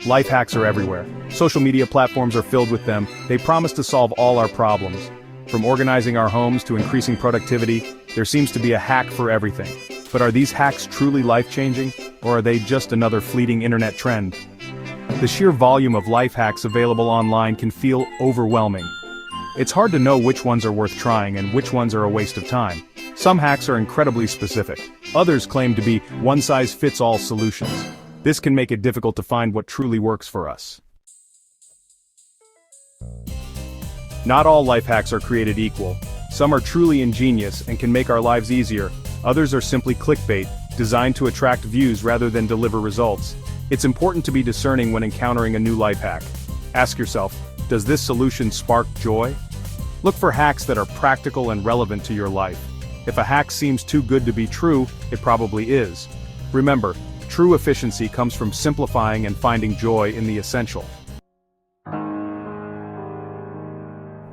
Life hacks are everywhere. Social media platforms are filled with them. They promise to solve all our problems. From organizing our homes to increasing productivity, there seems to be a hack for everything. But are these hacks truly life-changing, or are they just another fleeting internet trend? The sheer volume of life hacks available online can feel overwhelming. It's hard to know which ones are worth trying and which ones are a waste of time. Some hacks are incredibly specific. Others claim to be one-size-fits-all solutions. This can make it difficult to find what truly works for us. Not all life hacks are created equal. Some are truly ingenious and can make our lives easier. Others are simply clickbait, designed to attract views rather than deliver results. It's important to be discerning when encountering a new life hack. Ask yourself, does this solution spark joy? Look for hacks that are practical and relevant to your life. If a hack seems too good to be true, it probably is. Remember, true efficiency comes from simplifying and finding joy in the essential.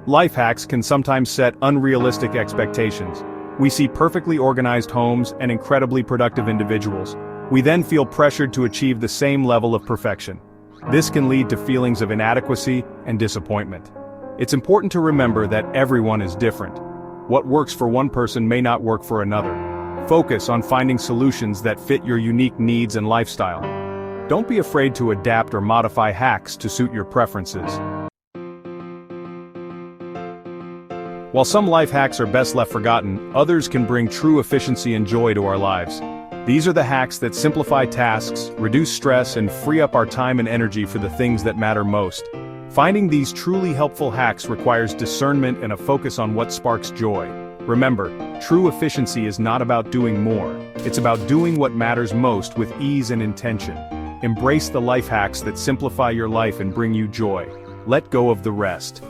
Life hacks can sometimes set unrealistic expectations. We see perfectly organized homes and incredibly productive individuals. We then feel pressured to achieve the same level of perfection. This can lead to feelings of inadequacy and disappointment. It's important to remember that everyone is different. What works for one person may not work for another. Focus on finding solutions that fit your unique needs and lifestyle. Don't be afraid to adapt or modify hacks to suit your preferences. While some life hacks are best left forgotten, others can bring true efficiency and joy to our lives. These are the hacks that simplify tasks, reduce stress, and free up our time and energy for the things that matter most. Finding these truly helpful hacks requires discernment and a focus on what sparks joy. Remember, true efficiency is not about doing more. It's about doing what matters most with ease and intention. Embrace the life hacks that simplify your life and bring you joy. Let go of the rest.